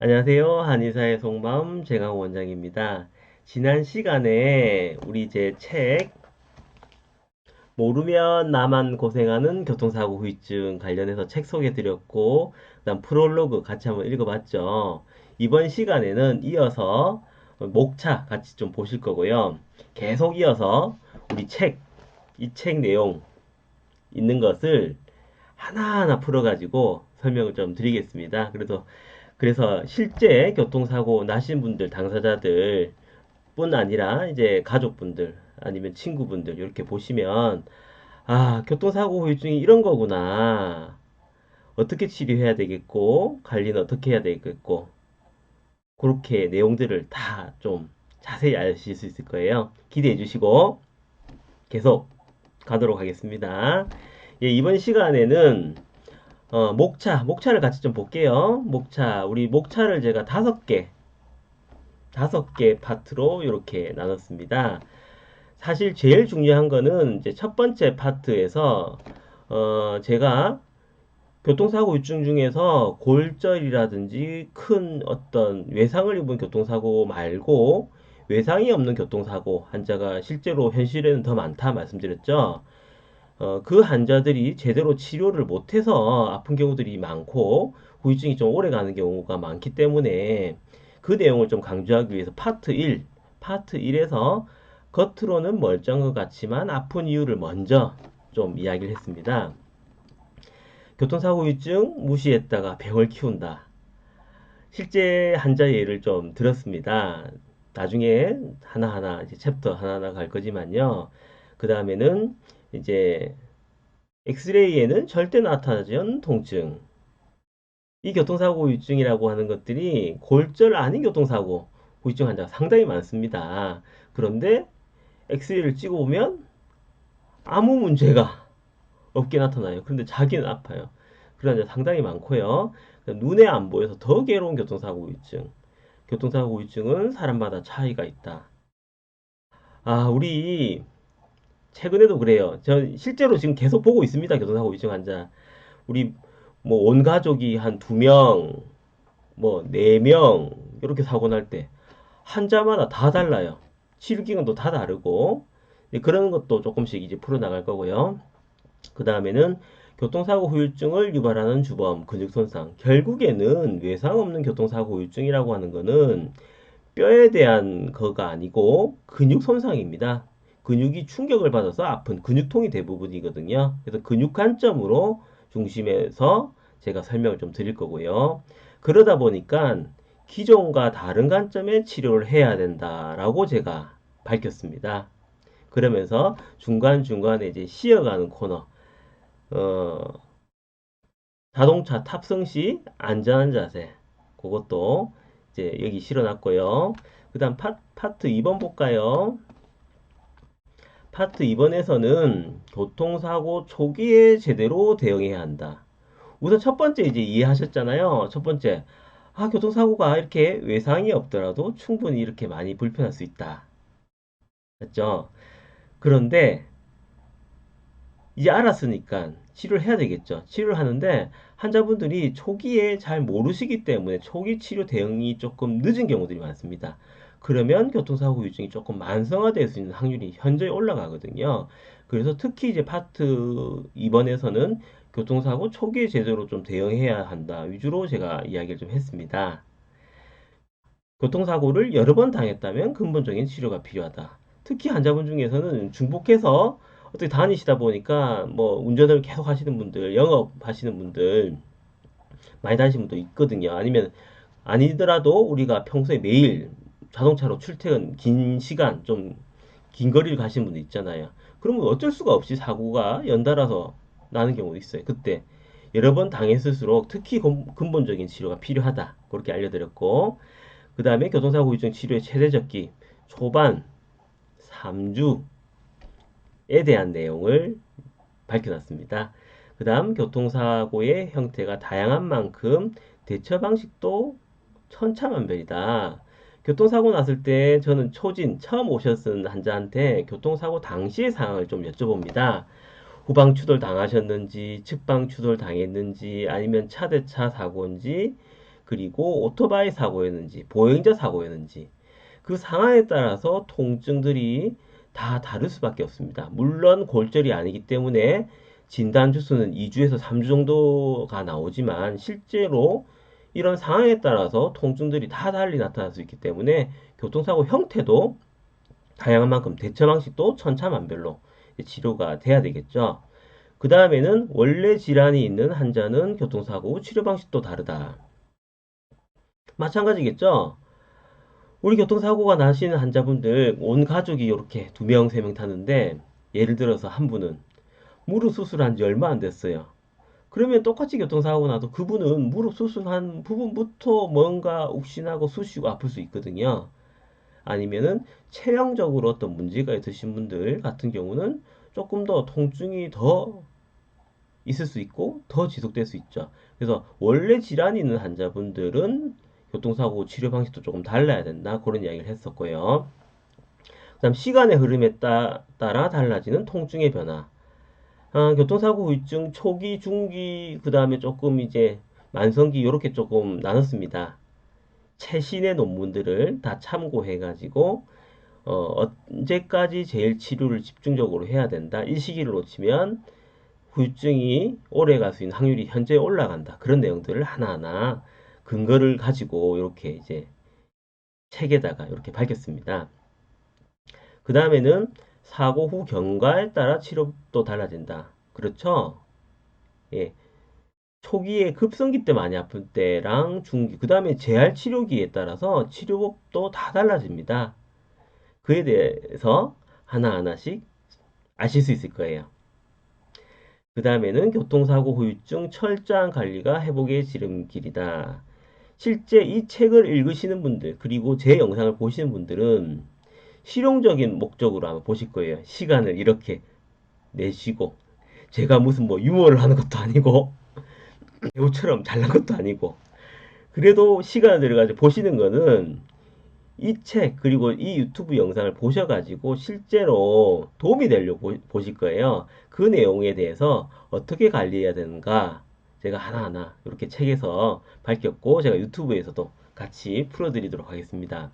안녕하세요. 한의사의 속마음 제강 원장입니다. 지난 시간에 우리 제 책 모르면 나만 고생하는 교통사고 후유증 관련해서 책 소개해드렸고 그다음 프롤로그 같이 한번 읽어봤죠. 이번 시간에는 이어서 목차 같이 좀 보실 거고요. 계속 이어서 우리 이 책 내용 있는 것을 하나하나 풀어가지고 설명을 좀 드리겠습니다. 그래서 실제 교통사고 나신 분들, 당사자들 뿐 아니라 이제 가족분들 아니면 친구분들 이렇게 보시면 아, 교통사고 후유증이 이런 거구나. 어떻게 치료해야 되겠고, 관리는 어떻게 해야 되겠고, 그렇게 내용들을 다 좀 자세히 아실 수 있을 거예요. 기대해 주시고 계속 가도록 하겠습니다. 예, 이번 시간에는 목차를 같이 좀 볼게요. 우리 목차를 제가 다섯 개 파트로 이렇게 나눴습니다. 사실 제일 중요한 거는 이제 첫 번째 파트에서 제가 교통사고 유증 중에서 골절이라든지 큰 어떤 외상을 입은 교통사고 말고 외상이 없는 교통사고 환자가 실제로 현실에는 더 많다 말씀드렸죠. 그 환자들이 제대로 치료를 못해서 아픈 경우들이 많고 후유증이 좀 오래 가는 경우가 많기 때문에 그 내용을 좀 강조하기 위해서 파트 1에서 겉으로는 멀쩡한 것 같지만 아픈 이유를 먼저 좀 이야기를 했습니다. 교통사고 후유증 무시했다가 병을 키운다. 실제 환자 예를 좀 들었습니다. 나중에 하나하나 이제 챕터 하나하나 갈 거지만요. 그 다음에는 이제 엑스레이에는 절대 나타나지 않는 통증. 이 교통사고 후유증이라고 하는 것들이 골절 아닌 교통사고 후유증 환자가 상당히 많습니다. 그런데 엑스레이를 찍어보면 아무 문제가 없게 나타나요. 그런데 자기는 아파요. 그런 환자 상당히 많고요. 눈에 안 보여서 더 괴로운 교통사고 후유증. 교통사고 후유증은 사람마다 차이가 있다. 아, 우리 최근에도 그래요. 저 실제로 지금 계속 보고 있습니다. 교통사고 후유증 환자. 우리 뭐 온 가족이 한 두 명, 뭐 네 명 이렇게 사고 날 때 환자마다 다 달라요. 치료 기간도 다 다르고 그런 것도 조금씩 이제 풀어 나갈 거고요. 그 다음에는 교통사고 후유증을 유발하는 주범, 근육 손상. 결국에는 외상 없는 교통사고 후유증이라고 하는 거는 뼈에 대한 거가 아니고 근육 손상입니다. 근육이 충격을 받아서 아픈 근육통이 대부분이거든요. 그래서 근육 관점으로 중심에서 제가 설명을 좀 드릴 거고요. 그러다 보니까 기존과 다른 관점의 치료를 해야 된다라고 제가 밝혔습니다. 그러면서 중간중간에 이제 쉬어가는 코너, 어, 자동차 탑승 시 안전한 자세, 그것도 이제 여기 실어놨고요. 그 다음 파트 2번 볼까요? 파트 2번에서는 교통사고 초기에 제대로 대응해야 한다. 우선 첫 번째 이제 이해하셨잖아요. 첫 번째, 아, 교통사고가 이렇게 외상이 없더라도 충분히 이렇게 많이 불편할 수 있다. 맞죠? 그런데 이제 알았으니까 치료를 해야 되겠죠. 치료를 하는데 환자분들이 초기에 잘 모르시기 때문에 초기 치료 대응이 조금 늦은 경우들이 많습니다. 그러면 교통사고 후유증이 조금 만성화될 수 있는 확률이 현저히 올라가거든요. 그래서 특히 이제 파트 2번에서는 교통사고 초기에 제대로 좀 대응해야 한다 위주로 제가 이야기를 좀 했습니다. 교통사고를 여러 번 당했다면 근본적인 치료가 필요하다. 특히 환자분 중에서는 중복해서 어떻게 다니시다 보니까 뭐 운전을 계속 하시는 분들, 영업 하시는 분들, 많이 다니시는 분도 있거든요. 아니면 아니더라도 우리가 평소에 매일 자동차로 출퇴근 긴 시간, 좀 긴 거리를 가시는 분도 있잖아요. 그러면 어쩔 수가 없이 사고가 연달아서 나는 경우도 있어요. 그때 여러 번 당했을수록 특히 근본적인 치료가 필요하다. 그렇게 알려드렸고, 그 다음에 교통사고 후유증 치료의 최대적기 초반 3주에 대한 내용을 밝혀놨습니다. 그 다음 교통사고의 형태가 다양한 만큼 대처 방식도 천차만별이다. 교통사고 났을 때 저는 처음 오셨은 환자한테 교통사고 당시의 상황을 좀 여쭤봅니다. 후방 추돌 당하셨는지, 측방 추돌 당했는지, 아니면 차대차 사고인지, 그리고 오토바이 사고였는지, 보행자 사고였는지, 그 상황에 따라서 통증들이 다 다를 수밖에 없습니다. 물론 골절이 아니기 때문에 진단 주수는 2주에서 3주 정도가 나오지만 실제로 이런 상황에 따라서 통증들이 다 달리 나타날 수 있기 때문에 교통사고 형태도 다양한 만큼 대처 방식도 천차만별로 치료가 돼야 되겠죠. 그 다음에는 원래 질환이 있는 환자는 교통사고 후 치료 방식도 다르다. 마찬가지겠죠. 우리 교통사고가 나시는 환자분들 온 가족이 이렇게 두 명, 세 명 타는데 예를 들어서 한 분은 무릎 수술한 지 얼마 안 됐어요. 그러면 똑같이 교통사고 나도 그분은 무릎 수술한 부분부터 뭔가 욱신하고 쑤시고 아플 수 있거든요. 아니면은 체형적으로 어떤 문제가 있으신 분들 같은 경우는 조금 더 통증이 더 있을 수 있고 더 지속될 수 있죠. 그래서 원래 질환이 있는 환자분들은 교통사고 치료 방식도 조금 달라야 된다. 그런 이야기를 했었고요. 그다음 시간의 흐름에 따라 달라지는 통증의 변화. 교통사고 후유증 초기, 중기, 그 다음에 조금 이제 만성기 이렇게 조금 나눴습니다. 최신의 논문들을 다 참고해가지고 언제까지 제일 치료를 집중적으로 해야 된다. 이 시기를 놓치면 후유증이 오래 갈 수 있는 확률이 현재 올라간다. 그런 내용들을 하나하나 근거를 가지고 이렇게 이제 책에다가 이렇게 밝혔습니다. 그 다음에는 사고 후 경과에 따라 치료도 달라진다. 그렇죠? 예. 초기에 급성기 때 많이 아플 때랑 중기, 그 다음에 재활 치료기에 따라서 치료법도 다 달라집니다. 그에 대해서 하나하나씩 아실 수 있을 거예요. 그 다음에는 교통사고 후유증 철저한 관리가 회복의 지름길이다. 실제 이 책을 읽으시는 분들, 그리고 제 영상을 보시는 분들은 실용적인 목적으로 아마 보실 거예요. 시간을 이렇게 내쉬고, 제가 무슨 뭐 유머를 하는 것도 아니고, 배우처럼 잘난 것도 아니고, 그래도 시간을 들여가지고 보시는 거는 이 책, 그리고 이 유튜브 영상을 보셔가지고 실제로 도움이 되려고 보실 거예요. 그 내용에 대해서 어떻게 관리해야 되는가 제가 하나하나 이렇게 책에서 밝혔고 제가 유튜브에서도 같이 풀어드리도록 하겠습니다.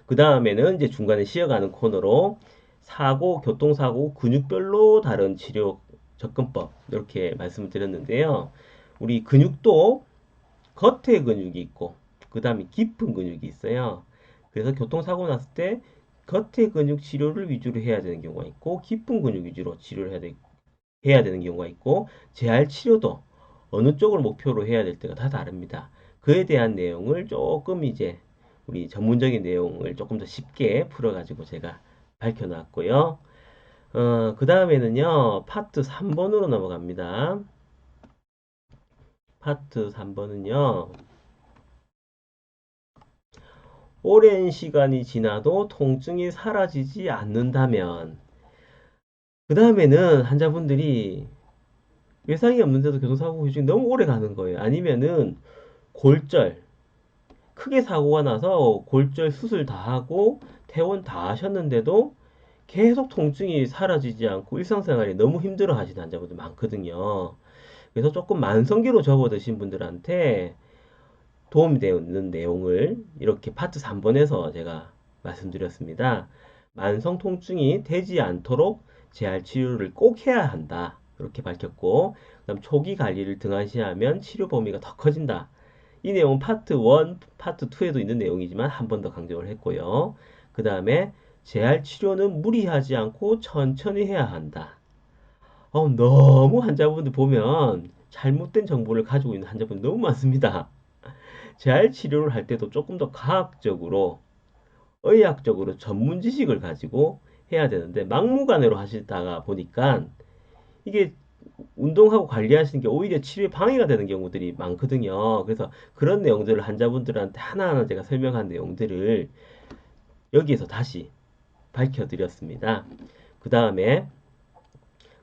그 다음에는 이제 중간에 쉬어가는 코너로 사고, 교통사고, 근육별로 다른 치료 접근법 이렇게 말씀을 드렸는데요. 우리 근육도 겉에 근육이 있고 그 다음에 깊은 근육이 있어요. 그래서 교통사고 났을 때 겉의 근육 치료를 위주로 해야 되는 경우가 있고 깊은 근육 위주로 치료를 해야 되는 경우가 있고 재활 치료도 어느 쪽을 목표로 해야 될 때가 다 다릅니다. 그에 대한 내용을 조금 이제 우리 전문적인 내용을 조금 더 쉽게 풀어가지고 제가 밝혀놨고요. 그 다음에는요, 파트 3번으로 넘어갑니다. 파트 3번은요, 오랜 시간이 지나도 통증이 사라지지 않는다면, 그 다음에는 환자분들이 외상이 없는데도 교통사고 후유증이 너무 오래 가는 거예요. 아니면은 골절, 크게 사고가 나서 골절 수술 다 하고 퇴원 다 하셨는데도 계속 통증이 사라지지 않고 일상생활이 너무 힘들어 하시는 환자분들 많거든요. 그래서 조금 만성기로 접어드신 분들한테 도움이 되는 내용을 이렇게 파트 3번에서 제가 말씀드렸습니다. 만성 통증이 되지 않도록 재활 치료를 꼭 해야 한다. 이렇게 밝혔고, 그다음 초기 관리를 등한시하면 치료 범위가 더 커진다. 이 내용은 파트 1, 파트 2에도 있는 내용이지만 한 번 더 강조를 했고요. 그 다음에 재활 치료는 무리하지 않고 천천히 해야 한다. 너무 환자분들 보면 잘못된 정보를 가지고 있는 환자분 너무 많습니다. 재활 치료를 할 때도 조금 더 과학적으로, 의학적으로 전문 지식을 가지고 해야 되는데 막무가내로 하시다가 보니까 이게 운동하고 관리하시는 게 오히려 치료에 방해가 되는 경우들이 많거든요. 그래서 그런 내용들을 환자분들한테 하나하나 제가 설명한 내용들을 여기에서 다시 밝혀드렸습니다. 그 다음에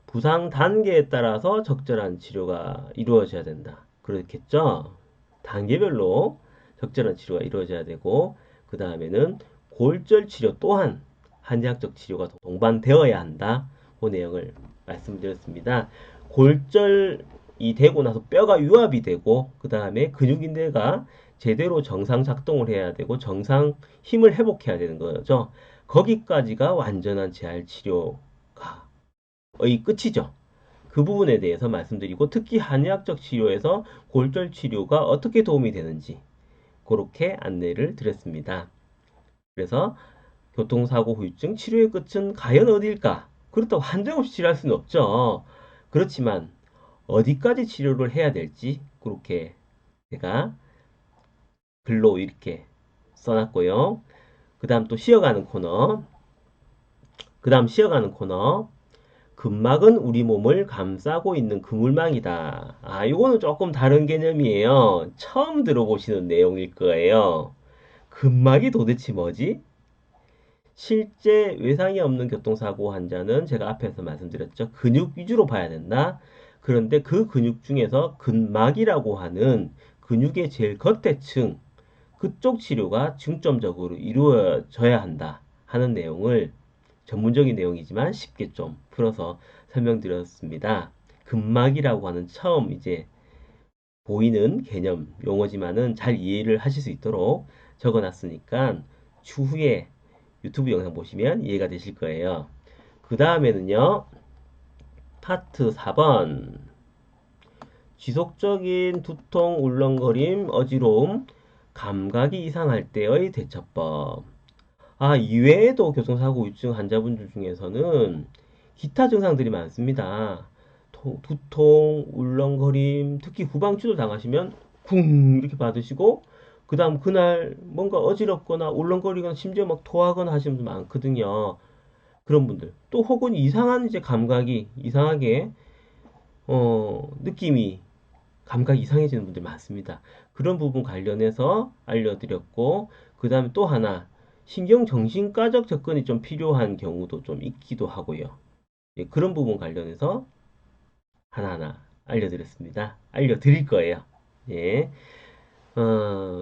부상 단계에 따라서 적절한 치료가 이루어져야 된다. 그렇겠죠? 단계별로 적절한 치료가 이루어져야 되고, 그 다음에는 골절 치료 또한 한의학적 치료가 동반되어야 한다. 그 내용을 말씀드렸습니다. 골절 이 되고 나서 뼈가 유압이 되고 그 다음에 근육인대가 제대로 정상 작동을 해야 되고 정상 힘을 회복해야 되는 거죠. 거기까지가 완전한 재활 치료가 의 끝이죠. 그 부분에 대해서 말씀드리고 특히 한의학적 치료에서 골절 치료가 어떻게 도움이 되는지 그렇게 안내를 드렸습니다. 그래서 교통사고 후유증 치료의 끝은 과연 어디일까? 그렇다고 한정 없이 치료할 수는 없죠. 그렇지만 어디까지 치료를 해야 될지 그렇게 제가 글로 이렇게 써놨고요. 그 다음 또 쉬어가는 코너. 그 다음 쉬어가는 코너. 근막은 우리 몸을 감싸고 있는 그물망이다. 아, 이거는 조금 다른 개념이에요. 처음 들어보시는 내용일 거예요. 근막이 도대체 뭐지? 실제 외상이 없는 교통사고 환자는 제가 앞에서 말씀드렸죠. 근육 위주로 봐야 된다. 그런데 그 근육 중에서 근막이라고 하는 근육의 제일 겉에 층, 그쪽 치료가 중점적으로 이루어져야 한다 하는 내용을 전문적인 내용이지만 쉽게 좀 풀어서 설명드렸습니다. 근막이라고 하는 처음 이제 보이는 개념 용어지만은 잘 이해를 하실 수 있도록 적어놨으니까 추후에 유튜브 영상 보시면 이해가 되실 거예요. 그 다음에는요, 파트 4번. 지속적인 두통, 울렁거림, 어지러움, 감각이 이상할 때의 대처법. 아, 이외에도 교통사고 유증 환자분들 중에서는 기타 증상들이 많습니다. 두통, 울렁거림, 특히 후방추돌 당하시면 쿵 이렇게 받으시고 그 다음 그날 뭔가 어지럽거나 울렁거리거나 심지어 막 토하거나 하시는 분들 많거든요. 그런 분들. 또 혹은 이상한 이제 감각이 이상하게 느낌이 감각이 이상해지는 분들 많습니다. 그런 부분 관련해서 알려드렸고 그 다음에 또 하나 신경정신과적 접근이 좀 필요한 경우도 좀 있기도 하고요. 예, 그런 부분 관련해서 하나하나 알려드렸습니다. 알려드릴 거예요. 예.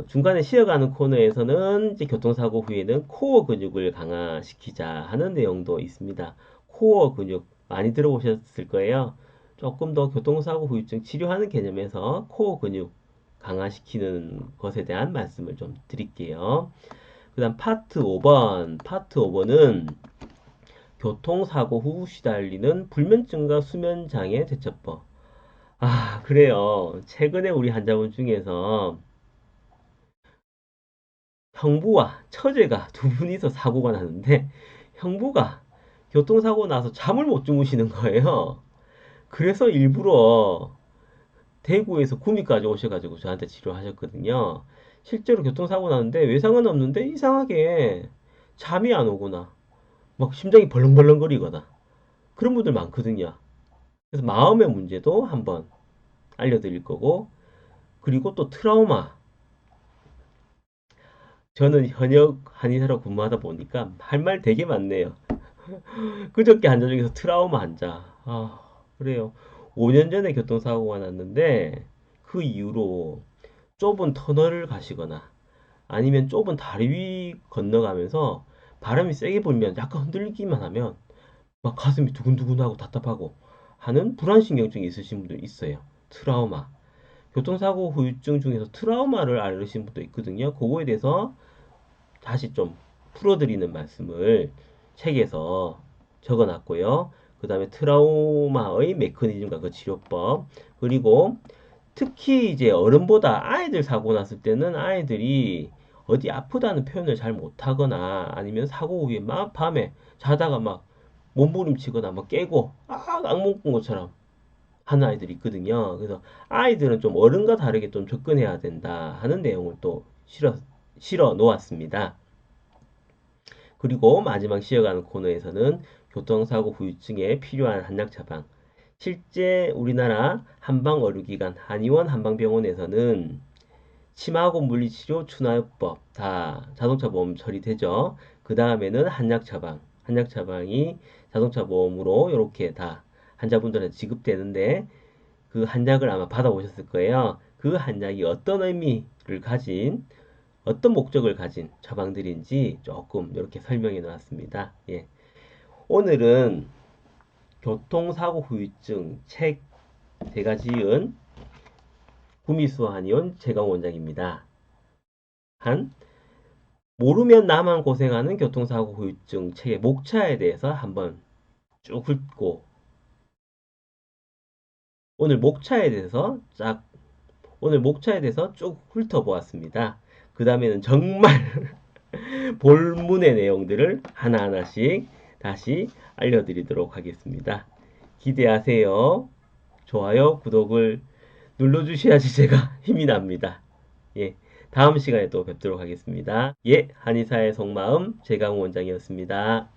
중간에 쉬어가는 코너에서는 이제 교통사고 후에는 코어 근육을 강화시키자 하는 내용도 있습니다. 코어 근육 많이 들어보셨을 거예요. 조금 더 교통사고 후유증 치료하는 개념에서 코어 근육 강화시키는 것에 대한 말씀을 좀 드릴게요. 그 다음 파트 5번. 파트 5번은 교통사고 후 시달리는 불면증과 수면장애 대처법. 아, 그래요. 최근에 우리 환자분 중에서 형부와 처제가 두 분이서 사고가 나는데 형부가 교통사고 나서 잠을 못 주무시는 거예요. 그래서 일부러 대구에서 구미까지 오셔가지고 저한테 치료하셨거든요. 실제로 교통사고 나는데 외상은 없는데 이상하게 잠이 안 오거나 막 심장이 벌렁벌렁거리거나 그런 분들 많거든요. 그래서 마음의 문제도 한번 알려드릴 거고 그리고 또 트라우마. 저는 현역 한의사로 근무하다 보니까 할 말 되게 많네요. 그저께 환자 중에서 트라우마 환자. 아, 그래요. 5년 전에 교통사고가 났는데 그 이후로 좁은 터널을 가시거나 아니면 좁은 다리 위 건너가면서 바람이 세게 불면 약간 흔들리기만 하면 막 가슴이 두근두근하고 답답하고 하는 불안신경증이 있으신 분들 있어요. 트라우마. 교통사고 후유증 중에서 트라우마를 앓으신 분도 있거든요. 그거에 대해서 다시 좀 풀어드리는 말씀을 책에서 적어놨고요. 그 다음에 트라우마의 메커니즘과 그 치료법, 그리고 특히 이제 어른보다 아이들 사고 났을 때는 아이들이 어디 아프다는 표현을 잘 못하거나 아니면 사고 후에 막 밤에 자다가 막 몸부림치거나 막 깨고 악몽 꾼 것처럼 하는 아이들이 있거든요. 그래서 아이들은 좀 어른과 다르게 좀 접근해야 된다 하는 내용을 또 실어 놓았습니다. 그리고 마지막 쉬어가는 코너에서는 교통사고 후유증에 필요한 한약 처방. 실제 우리나라 한방의료기관 한의원 한방병원에서는 침하고 물리치료 추나요법 다 자동차 보험 처리되죠. 그 다음에는 한약 처방. 한약 처방이 자동차 보험으로 이렇게 다 환자분들한테 지급되는데 그 한약을 아마 받아보셨을 거예요. 그 한약이 어떤 의미를 가진 어떤 목적을 가진 처방들인지 조금 이렇게 설명해 놓았습니다. 예. 오늘은 교통사고 후유증 책 제가 지은 구미수 한의원 최강호 원장입니다. 한 모르면 나만 고생하는 교통사고 후유증 책의 목차에 대해서 한번 쭉 훑고 오늘 목차에 대해서 쫙 오늘 목차에 대해서 쭉 훑어보았습니다. 그 다음에는 정말 본문의 내용들을 하나하나씩 다시 알려드리도록 하겠습니다. 기대하세요. 좋아요, 구독을 눌러주셔야지 제가 힘이 납니다. 예, 다음 시간에 또 뵙도록 하겠습니다. 예, 한의사의 속마음 최강호 원장이었습니다.